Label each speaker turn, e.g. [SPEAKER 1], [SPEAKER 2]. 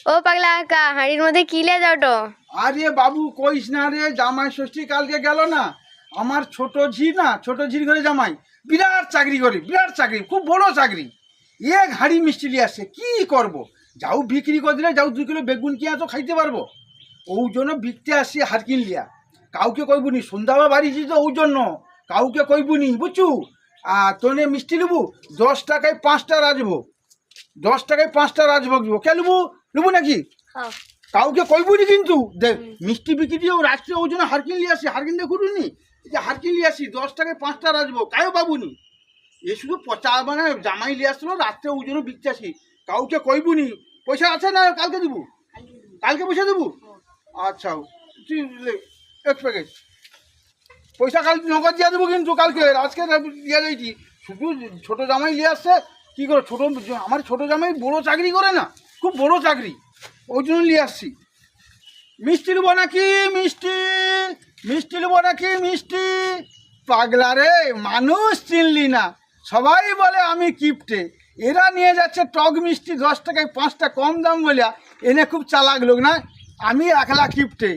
[SPEAKER 1] ও পাগলা কাকা, হাঁড়ির মধ্যে কি লে যাও তো?
[SPEAKER 2] আরে বাবু কইস না রে, জামাই ষষ্ঠী কালকে গেল না। আমার ছোট ঝি না, ছোট ঝির ঘরে জামাই বিরাট চাকরি করে, বিরাট চাকরি, খুব বড় চাকরি। এক হাঁড়ি মিষ্টি নিয়ে আসছে, কি করব? যাও বিক্রি করে দিলে, যাও 2 কিলো বেগুন কিনা তো খাইতে পারবো। ওই জন্য বিকতে আসছি হারকিন লিয়া। কাউকে কইবুনি, সন্ধ্যাবেলা বাড়িছি তো, ওই জন্য কাউকে কইবুনি, বুঝছু? আর তোনে মিষ্টি নেবু, 10 টাকায় 5টা রাজবো, 10 টাকায় 5টা রাজভোগ দিব। কে নেবু? নেবু নাকি? কাউকে কইবুনি কিন্তু। দেখ মিষ্টি বিক্রি দিয়ে রাত্রে ওই জন্য হারকিন লিয়ে আসি, হারকিন দিয়ে ঘুরুনি, যে হারকিন লিয়ে আসি 10 টাকায় 5টা রাজভোগ, কায়ও পাবুনি। এ শুধু পচা মানে জামাই লিয়ে আসলো রাত্রে, ওই জন্য বিকতে আসি। কাউকে কইবুনি। পয়সা আছে না? কালকে দেবো, কালকে পয়সা দেবো। আচ্ছা, তুই এক প্যাকেট পয়সা কাল নগদ দিয়ে দেবো কিন্তু কালকে, আজকে দিয়ে যাইছি। শুধু ছোট জামাই নিয়ে আসছে, কী করে ছোটো, আমার ছোট জামাই বড় চাকরি করে না, খুব বড় চাকরি, ওই জন্য নিয়ে আসছি। মিষ্টি নেবো নাকি? মিষ্টি মিষ্টি নেবো নাকি? মিষ্টি পাগলা রে, মানুষ চিনলি না, সবাই বলে আমি কিপটে। এরা নিয়ে যাচ্ছে টক মিষ্টি 10 টাকায় 5টা, কম দাম বলিয়া। এনে খুব চালাক লোক না, আমি একলা কিপটে।